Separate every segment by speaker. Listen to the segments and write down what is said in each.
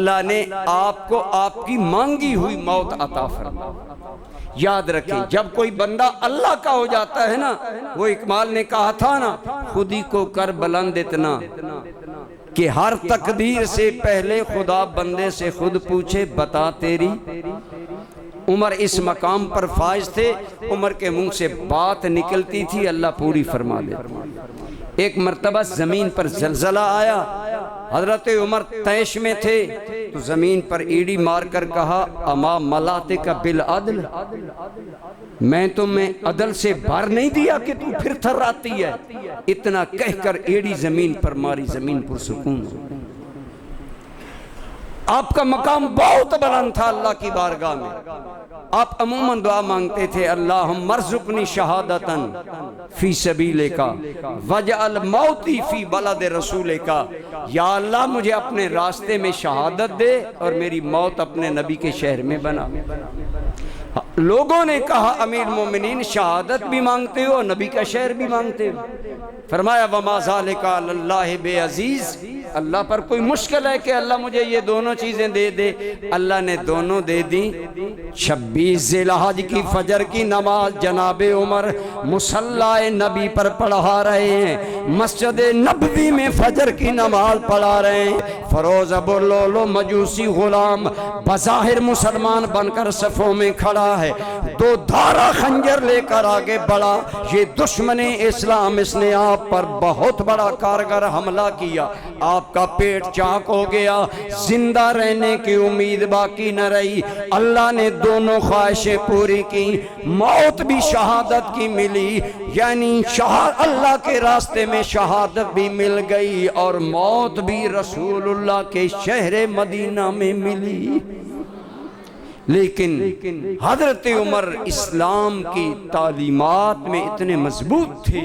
Speaker 1: अल्लाह ने आपको आपकी मांगी हुई मौत अता फरमा। याद रखें, जब कोई बंदा अल्लाह का हो जाता है ना, वो इकबाल ने कहा था ना, खुद ही को कर बुलंद इतना कि हर तकदीर से पहले खुदा बंदे से खुद पूछे बता तेरी। उमर इस मकाम पर फाइज थे, उमर के मुंह से बात निकलती थी अल्लाह पूरी फरमा दे। एक मर्तबा जमीन पर जलजला आया, हजरत उमर तैश में थे तो जमीन पर ईड़ी मारकर कहा अमा मलाते का बिल अदल, मैं तुम्हें अदल से भर नहीं दिया कि तू फिर थर्राती है। इतना कहकर एड़ी जमीन पर मारी, जमीन पर सुकून। आपका मकाम बहुत बुलंद था अल्लाह की बारगाह में। आप अमूमन दुआ मांगते थे अल्लाह मरजुकनी शहादतन फी सबीले का वजअल मौती फी बलद रसूले का। या अल्लाह मुझे अपने रास्ते में शहादत दे और मेरी मौत अपने नबी के शहर में बना। लोगों ने कहा अमीर मोमिनीन शहादत भी मांगते हो, नबी का शहर भी मांगते हो। फरमाया वमा ज़ालिका अल्लाह बे अजीज, अल्लाह पर कोई मुश्किल है कि अल्लाह मुझे ये दोनों चीजें दे दे। अल्लाह ने दोनों दे दी। 26 ज़िलहज की फजर की नमाज जनाबे उमर मुसल्लाए नबी पर पढ़ा रहे हैं, मस्जिद नबवी में फजर की नमाज पढ़ा रहे हैं। फरोज अबुल्लोलो मजूसी गुलाम बज़ाहिर मुसलमान बनकर सफ़ों में खड़ा है, 2 धारा खंजर लेकर आगे बढ़ा। ये दुश्मने इस्लाम, इसने आप पर बहुत बड़ा कारगर हमला किया, आपका पेट चाक हो गया, जिंदा रहने की उम्मीद बाकी न रही। अल्लाह ने दोनों ख्वाहिशें पूरी की, मौत भी शहादत की मिली, यानी अल्लाह के रास्ते में शहादत भी मिल गई और मौत भी रसूलुल्लाह के शहर मदीना में मिली। लेकिन हजरत उमर इस्लाम की तालीमात में इतने मजबूत थे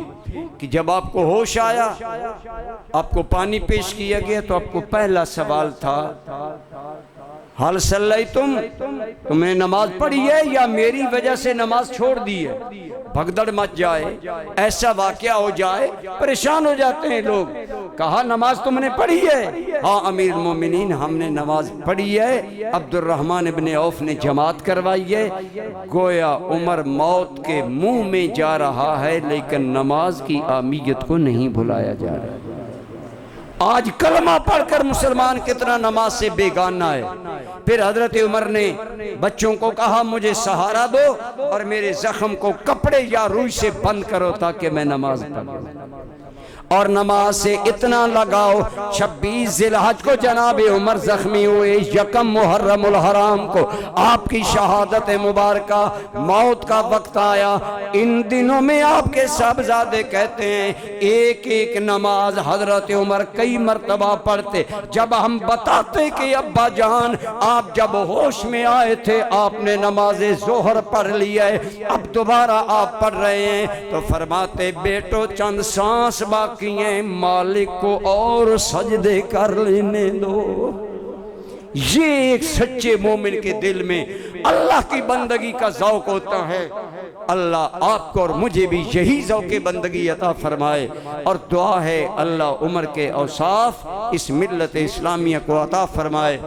Speaker 1: कि जब आपको होश आया, आपको पानी पेश किया गया तो आपको पहला सवाल था हल सल्लई तुमने नमाज पढ़ी है या मेरी वजह से नमाज छोड़ दी है। भगदड़ मच जाए, ऐसा वाकया हो जाए, परेशान हो जाते हैं लोग। कहा नमाज तुमने पढ़ी है? हाँ अमीर मोमिनीन हमने नमाज पढ़ी है, अब्दुर्रहमान इब्ने औफ ने जमात करवाई है। गोया उमर मौत के मुंह में जा रहा है लेकिन नमाज की अहमियत को नहीं भुलाया जा रहा। आज कलमा पढ़कर मुसलमान कितना नमाज से बेगाना है। फिर हजरत उमर ने बच्चों को कहा मुझे सहारा दो और मेरे जख्म को कपड़े या रुई से बंद करो ताकि मैं नमाज पढ़ूं। और नमाज से इतना लगाओ, 26 ज़िलहज को जनाबे उमर जख्मी हुए, यकम मुहर्रमुल हराम को आपकी शहादत मुबारका, मौत का वक्त आया। इन दिनों में आपके साहबजादे कहते हैं एक एक नमाज हजरत उमर कई मरतबा पढ़ते। जब हम बताते कि अब्बा जान आप जब होश में आए थे आपने नमाज जोहर पढ़ लिया है, अब दोबारा आप पढ़ रहे हैं, तो फरमाते बेटो चंद सांस बाकी मालिक को और सजदे कर लेने दो। ये एक सच्चे मोमिन के दिल में अल्लाह की बंदगी का ज़ौक़ होता है। अल्लाह आपको और मुझे भी यही ज़ौक़े बंदगी अता फरमाए। और दुआ है अल्लाह उमर के औसाफ इस मिल्लत इस्लामिया को अता फरमाए।